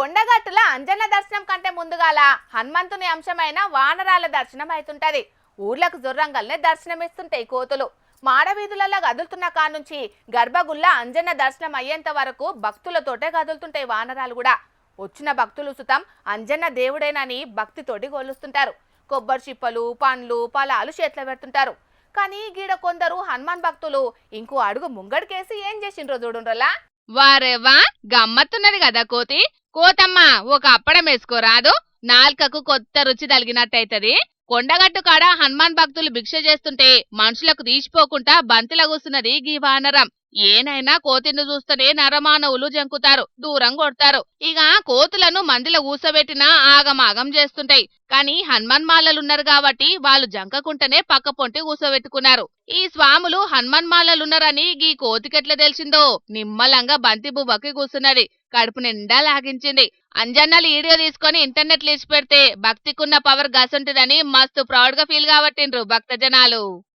కొండగట్టుల అంజన్న దర్శనం కంటే ముందుగాల హనుమంతుని అంశమైన వానరాల దర్శనం అవుతుంటది. ఊర్లకు జొర్రంగల్నే దర్శనమిస్తుంటాయి కోతులు. మాడవీధులలో కదులుతున్న కానుంచి గర్భగుల్ల అంజన్న దర్శనం అయ్యేంత వరకు భక్తులతోటే కదులుతుంటాయి వానరాలు కూడా. వచ్చిన భక్తులు సుతం అంజన్న దేవుడేనని భక్తితోటి గొలుస్తుంటారు. కొబ్బరి చిప్పలు, పండ్లు, ఫలాలు చేతిలో పెడుతుంటారు. కానీ గీడ కొందరు హనుమాన్ భక్తులు ఇంకో అడుగు ముంగడికేసి ఏం చేసిండ్రో చూడుండ్రలా. వారెవ్వా గమ్మత్తున్నది కదా కోతి. కోతమ్మ ఒక అప్పడం వేసుకోరాదు, నాల్కకు కొత్త రుచి తలిగినట్టయితది. కొండగట్టు కాడ హనుమాన్ భక్తులు భిక్ష చేస్తుంటే మనుషులకు తీసిపోకుండా బంతిలా కూస్తున్నది గీ వానరం. ఏనైనా కోతిని చూస్తేనే నరమానవులు జంకుతారు, దూరం కొడతారు. ఇక కోతులను మందిలో కూసబెట్టినా ఆగమాగం చేస్తుంటాయి. కానీ హనుమాన్ మాలలున్నారు కాబట్టి వాళ్ళు జంకకుంటేనే పక్క పొంటి కూసబెట్టుకున్నారు. ఈ స్వాములు హనుమాన్ మాలలున్నారని గీ కోతికెట్లా తెలిసిందో నిమ్మలంగా బంతి బువ్వకి కూసున్నది. కడుపు నిండా లాగించింది. అంజన్నలు వీడియో తీసుకొని ఇంటర్నెట్ లిస్ట్ పెడితే భక్తికున్న పవర్ గసుంటిదని మస్తు ప్రౌడ్ గా ఫీల్ కాబట్టిండ్రు భక్త జనాలు.